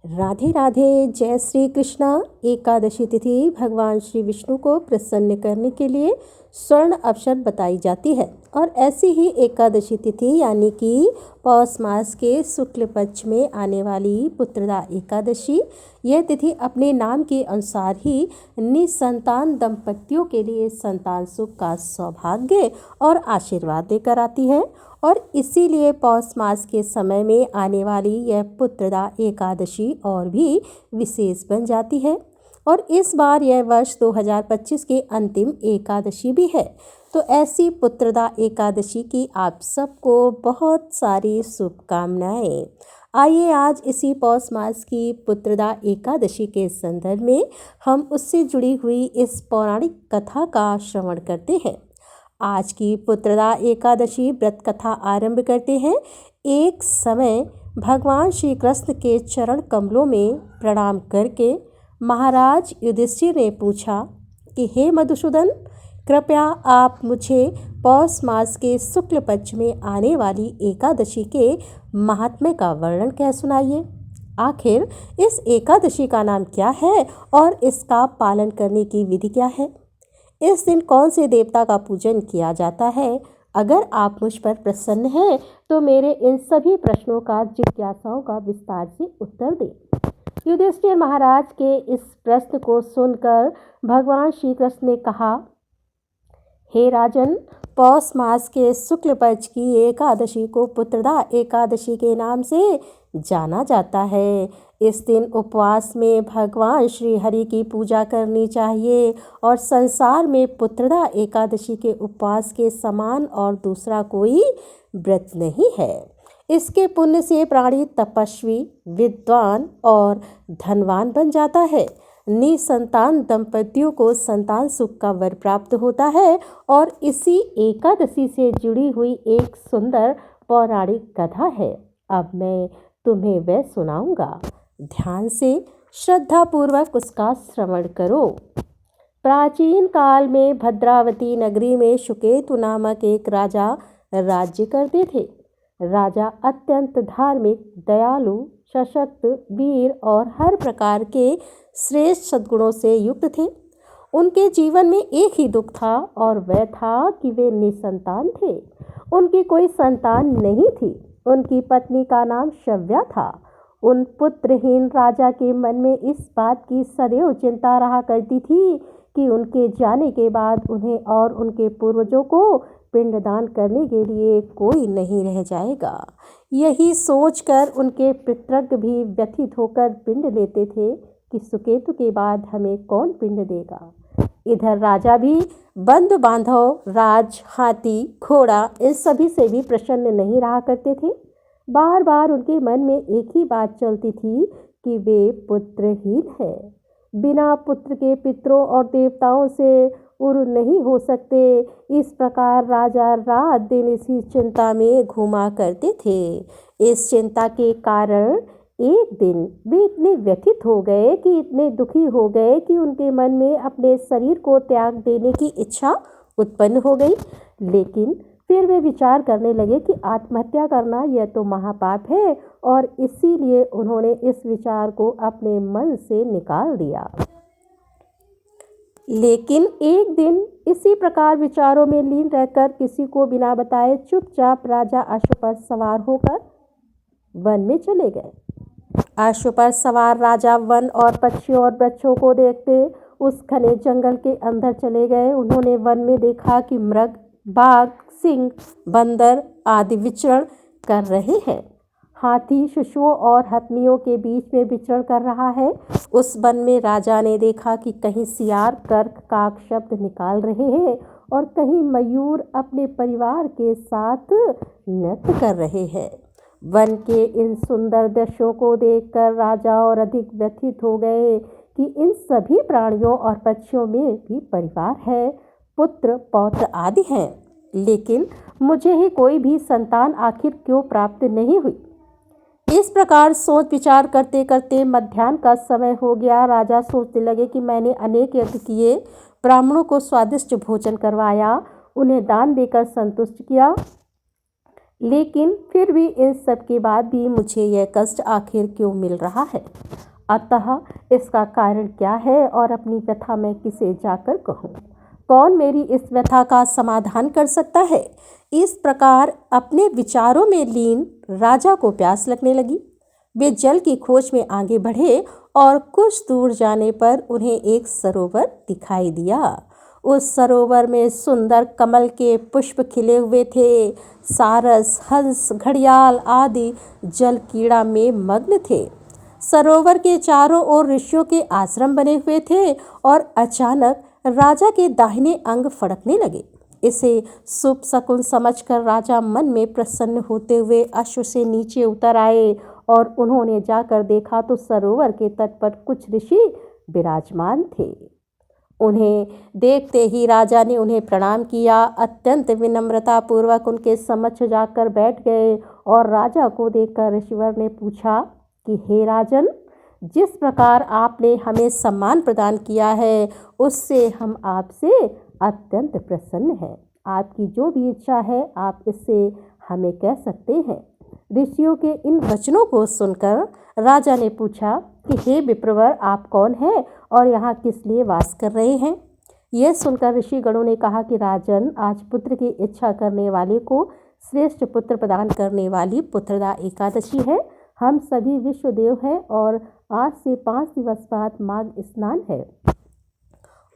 राधे राधे। जय श्री कृष्णा। एकादशी तिथि भगवान श्री विष्णु को प्रसन्न करने के लिए स्वर्ण अवसर बताई जाती है और ऐसी ही एकादशी तिथि यानी कि पौष मास के शुक्ल पक्ष में आने वाली पुत्रदा एकादशी, यह तिथि अपने नाम के अनुसार ही निसंतान दंपतियों के लिए संतान सुख का सौभाग्य और आशीर्वाद देकर आती है और इसीलिए पौष मास के समय में आने वाली यह पुत्रदा एकादशी और भी विशेष बन जाती है और इस बार यह वर्ष 2025 के अंतिम एकादशी भी है। तो ऐसी पुत्रदा एकादशी की आप सबको बहुत सारी शुभकामनाएं। आइए आज इसी पौष मास की पुत्रदा एकादशी के संदर्भ में हम उससे जुड़ी हुई इस पौराणिक कथा का श्रवण करते हैं। आज की पुत्रदा एकादशी व्रत कथा आरंभ करते हैं। एक समय भगवान श्री कृष्ण के चरण कमलों में प्रणाम करके महाराज युधिष्ठिर ने पूछा कि हे मधुसूदन, कृपया आप मुझे पौष मास के शुक्ल पक्ष में आने वाली एकादशी के महात्म्य का वर्णन कह सुनाइए। आखिर इस एकादशी का नाम क्या है और इसका पालन करने की विधि क्या है? इस दिन कौन से देवता का पूजन किया जाता है? अगर आप मुझ पर प्रसन्न हैं तो मेरे इन सभी प्रश्नों का जिज्ञासाओं का विस्तार से उत्तर दें। युधिष्ठिर महाराज के इस प्रश्न को सुनकर भगवान श्री कृष्ण ने कहा, हे राजन, पौष मास के शुक्ल पक्ष की एकादशी को पुत्रदा एकादशी के नाम से जाना जाता है। इस दिन उपवास में भगवान श्री हरि की पूजा करनी चाहिए और संसार में पुत्रदा एकादशी के उपवास के समान और दूसरा कोई व्रत नहीं है। इसके पुण्य से प्राणी तपस्वी, विद्वान और धनवान बन जाता है। निसंतान दंपतियों को संतान सुख का वर प्राप्त होता है और इसी एकादशी से जुड़ी हुई एक सुंदर पौराणिक कथा है। अब मैं तुम्हें वह सुनाऊंगा। ध्यान से श्रद्धापूर्वक उसका श्रवण करो। प्राचीन काल में भद्रावती नगरी में सुकेतु नामक एक राजा राज्य करते थे। राजा अत्यंत धार्मिक, दयालु, सशक्त, वीर और हर प्रकार के श्रेष्ठ सद्गुणों से युक्त थे। उनके जीवन में एक ही दुख था और वह था कि वे निसंतान थे। उनकी कोई संतान नहीं थी। उनकी पत्नी का नाम शव्या था। उन पुत्रहीन राजा के मन में इस बात की सदैव चिंता रहा करती थी कि उनके जाने के बाद उन्हें और उनके पूर्वजों को पिंडदान करने के लिए कोई नहीं रह जाएगा। यही सोचकर उनके पितृव्य भी व्यथित होकर पिंड लेते थे कि सुकेतु के बाद हमें कौन पिंड देगा। इधर राजा भी बंधु बांधव, राज, हाथी, घोड़ा इन सभी से भी प्रसन्न नहीं रहा करते थे। बार बार उनके मन में एक ही बात चलती थी कि वे पुत्रहीन हैं। बिना पुत्र के पितरों और देवताओं से उर नहीं हो सकते। इस प्रकार राजा रात दिन इसी चिंता में घूमा करते थे। इस चिंता के कारण एक दिन वे इतने व्यथित हो गए कि इतने दुखी हो गए कि उनके मन में अपने शरीर को त्याग देने की इच्छा उत्पन्न हो गई। लेकिन फिर वे विचार करने लगे कि आत्महत्या करना यह तो महापाप है और इसीलिए उन्होंने इस विचार को अपने मन से निकाल दिया। लेकिन एक दिन इसी प्रकार विचारों में लीन रहकर किसी को बिना बताए चुपचाप राजा अश्व पर सवार होकर वन में चले गए। अश्व पर सवार राजा वन और पक्षियों और वृक्षों को देखते उस घने जंगल के अंदर चले गए। उन्होंने वन में देखा कि मृग, बाघ, सिंह, बंदर आदि विचरण कर रहे हैं। हाथी शिशुओं और हथनियों के बीच में विचरण कर रहा है। उस वन में राजा ने देखा कि कहीं सियार कर्क काक शब्द निकाल रहे हैं और कहीं मयूर अपने परिवार के साथ नृत्य कर रहे हैं। वन के इन सुंदर दृश्यों को देखकर राजा और अधिक व्यथित हो गए कि इन सभी प्राणियों और पक्षियों में भी परिवार है, पुत्र पौत्र आदि हैं, लेकिन मुझे ही कोई भी संतान आखिर क्यों प्राप्त नहीं हुई। इस प्रकार सोच विचार करते करते मध्याह्न का समय हो गया। राजा सोचने लगे कि मैंने अनेक यज्ञ किए, ब्राह्मणों को स्वादिष्ट भोजन करवाया, उन्हें दान देकर संतुष्ट किया, लेकिन फिर भी इन सब के बाद भी मुझे यह कष्ट आखिर क्यों मिल रहा है? अतः इसका कारण क्या है और अपनी व्यथा मैं किसे जाकर कहूँ? कौन मेरी इस व्यथा का समाधान कर सकता है? इस प्रकार अपने विचारों में लीन राजा को प्यास लगने लगी। वे जल की खोज में आगे बढ़े और कुछ दूर जाने पर उन्हें एक सरोवर दिखाई दिया। उस सरोवर में सुंदर कमल के पुष्प खिले हुए थे। सारस, हंस, घड़ियाल आदि जल कीड़ा में मग्न थे। सरोवर के चारों ओर ऋषियों के आश्रम बने हुए थे और अचानक राजा के दाहिने अंग फड़कने लगे। इसे शुभ शकुन समझकर राजा मन में प्रसन्न होते हुए अश्व से नीचे उतर आए और उन्होंने जाकर देखा तो सरोवर के तट पर कुछ ऋषि विराजमान थे। उन्हें देखते ही राजा ने उन्हें प्रणाम किया। अत्यंत विनम्रता पूर्वक उनके समक्ष जाकर बैठ गए और राजा को देखकर ऋषिवर ने पूछा कि हे राजन, जिस प्रकार आपने हमें सम्मान प्रदान किया है उससे हम आपसे अत्यंत प्रसन्न हैं। आपकी जो भी इच्छा है आप इससे हमें कह सकते हैं। ऋषियों के इन वचनों को सुनकर राजा ने पूछा कि हे विप्रवर, आप कौन हैं और यहाँ किस लिए वास कर रहे हैं? यह सुनकर ऋषि गणों ने कहा कि राजन, आज पुत्र की इच्छा करने वाले को श्रेष्ठ पुत्र प्रदान करने वाली पुत्रदा एकादशी है। हम सभी विश्वदेव हैं और आज से 5 दिवस बाद माघ स्नान है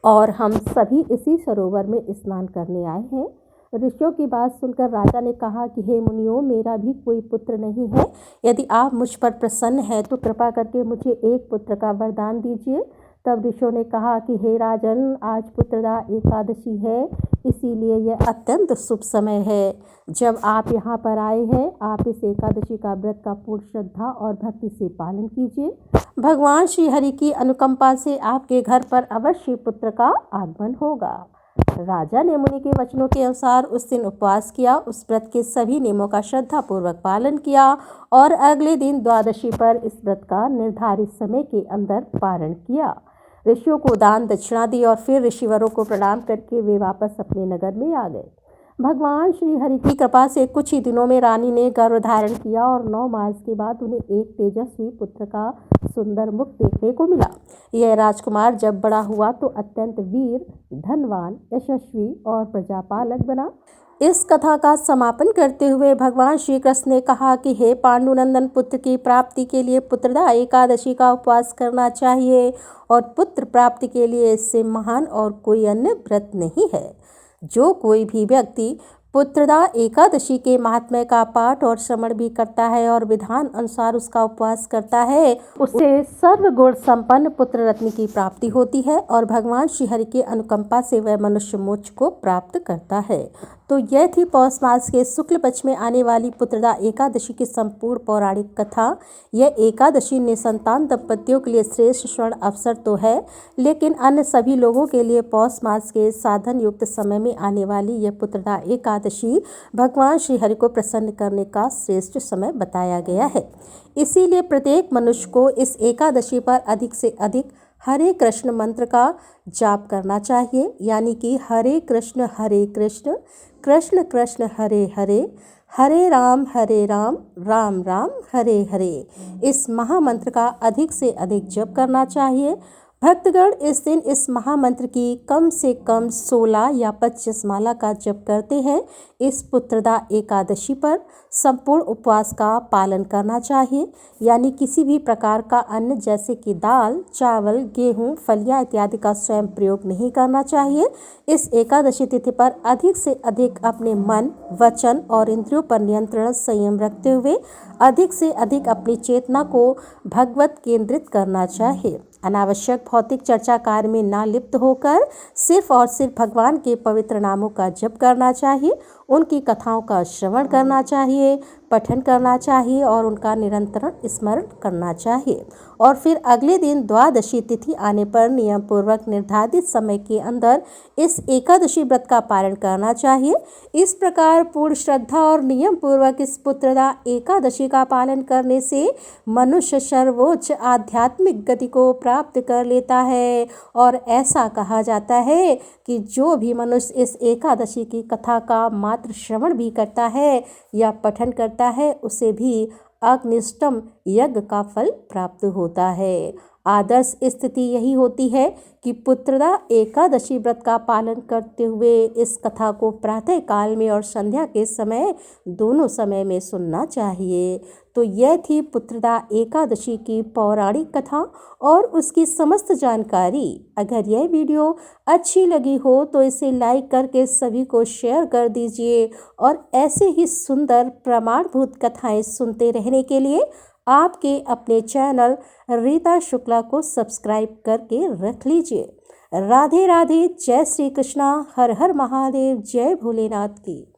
और हम सभी इसी सरोवर में स्नान करने आए हैं। ऋषियों की बात सुनकर राजा ने कहा कि हे मुनियों, मेरा भी कोई पुत्र नहीं है। यदि आप मुझ पर प्रसन्न हैं तो कृपा करके मुझे एक पुत्र का वरदान दीजिए। तब ऋषियों ने कहा कि हे राजन, आज पुत्रदा एकादशी है, इसीलिए यह अत्यंत शुभ समय है जब आप यहाँ पर आए हैं। आप इस एकादशी का व्रत का पूर्ण श्रद्धा और भक्ति से पालन कीजिए। भगवान श्री हरि की अनुकंपा से आपके घर पर अवश्य पुत्र का आगमन होगा। राजा ने मुनि के वचनों के अनुसार उस दिन उपवास किया, उस व्रत के सभी नियमों का श्रद्धापूर्वक पालन किया और अगले दिन द्वादशी पर इस व्रत का निर्धारित समय के अंदर पारण किया। ऋषियों को दान दक्षिणा दी और फिर ऋषिवरों को प्रणाम करके वे वापस अपने नगर में आ गए। भगवान श्री हरि की कृपा से कुछ ही दिनों में रानी ने गर्भ धारण किया और 9 मास के बाद उन्हें एक तेजस्वी पुत्र का सुंदर मुख देखने को मिला। यह राजकुमार जब बड़ा हुआ तो अत्यंत वीर, धनवान, यशस्वी और प्रजापालक बना। इस कथा का समापन करते हुए भगवान श्री कृष्ण ने कहा कि हे पांडुनंदन, पुत्र की प्राप्ति के लिए पुत्रदा एकादशी का उपवास करना चाहिए और पुत्र प्राप्ति के लिए इससे महान और कोई अन्य व्रत नहीं है। जो कोई भी व्यक्ति पुत्रदा एकादशी के महात्म्य का पाठ और श्रवण भी करता है और विधान अनुसार उसका उपवास करता है, उसे सर्वगुण संपन्न पुत्र रत्न की प्राप्ति होती है और भगवान श्री हरि के अनुकंपा से वह मनुष्य मोक्ष को प्राप्त करता है। तो यह थी पौष मास के शुक्ल पक्ष में आने वाली पुत्रदा एकादशी की संपूर्ण पौराणिक कथा। यह एकादशी निसंतान दंपतियों के लिए श्रेष्ठ स्वर्ण अवसर तो है, लेकिन अन्य सभी लोगों के लिए पौष मास के साधन युक्त समय में आने वाली यह पुत्रदा एकादशी भगवान श्री हरि को प्रसन्न करने का श्रेष्ठ समय बताया गया है। इसीलिए प्रत्येक मनुष्य को इस एकादशी पर अधिक से अधिक हरे कृष्ण मंत्र का जाप करना चाहिए, यानी कि हरे कृष्ण कृष्ण कृष्ण हरे हरे, हरे राम राम राम हरे हरे। इस महामंत्र का अधिक से अधिक जप करना चाहिए। भक्तगण इस दिन इस महामंत्र की कम से कम 16 या 25 माला का जप करते हैं। इस पुत्रदा एकादशी पर संपूर्ण उपवास का पालन करना चाहिए, यानी किसी भी प्रकार का अन्न जैसे कि दाल, चावल, गेहूं, फलियां इत्यादि का स्वयं प्रयोग नहीं करना चाहिए। इस एकादशी तिथि पर अधिक से अधिक अपने मन, वचन और इंद्रियों पर नियंत्रण संयम रखते हुए अधिक से अधिक अपनी चेतना को भगवत केंद्रित करना चाहिए। अनावश्यक भौतिक चर्चा कार्य में ना लिप्त होकर सिर्फ और सिर्फ भगवान के पवित्र नामों का जप करना चाहिए, उनकी कथाओं का श्रवण करना चाहिए, पठन करना चाहिए और उनका निरंतर स्मरण करना चाहिए। और फिर अगले दिन द्वादशी तिथि आने पर नियम पूर्वक निर्धारित समय के अंदर इस एकादशी व्रत का पारण करना चाहिए। इस प्रकार पूर्ण श्रद्धा और नियम पूर्वक इस पुत्रदा एकादशी का पालन करने से मनुष्य सर्वोच्च आध्यात्मिक गति को प्राप्त कर लेता है। और ऐसा कहा जाता है कि जो भी मनुष्य इस एकादशी की कथा का मात्र मात्र श्रवण भी करता है या पठन करता है उसे भी अग्निष्टम यज्ञ का फल प्राप्त होता है। आदर्श स्थिति यही होती है कि पुत्रदा एकादशी व्रत का पालन करते हुए इस कथा को प्रातः काल में और संध्या के समय दोनों समय में सुनना चाहिए। तो यह थी पुत्रदा एकादशी की पौराणिक कथा और उसकी समस्त जानकारी। अगर यह वीडियो अच्छी लगी हो तो इसे लाइक करके सभी को शेयर कर दीजिए और ऐसे ही सुंदर प्रमाणभूत कथाएं सुनते रहने के लिए आपके अपने चैनल रीता शुक्ला को सब्सक्राइब करके रख लीजिए। राधे राधे, जय श्री कृष्णा, हर हर महादेव, जय भोलेनाथ की।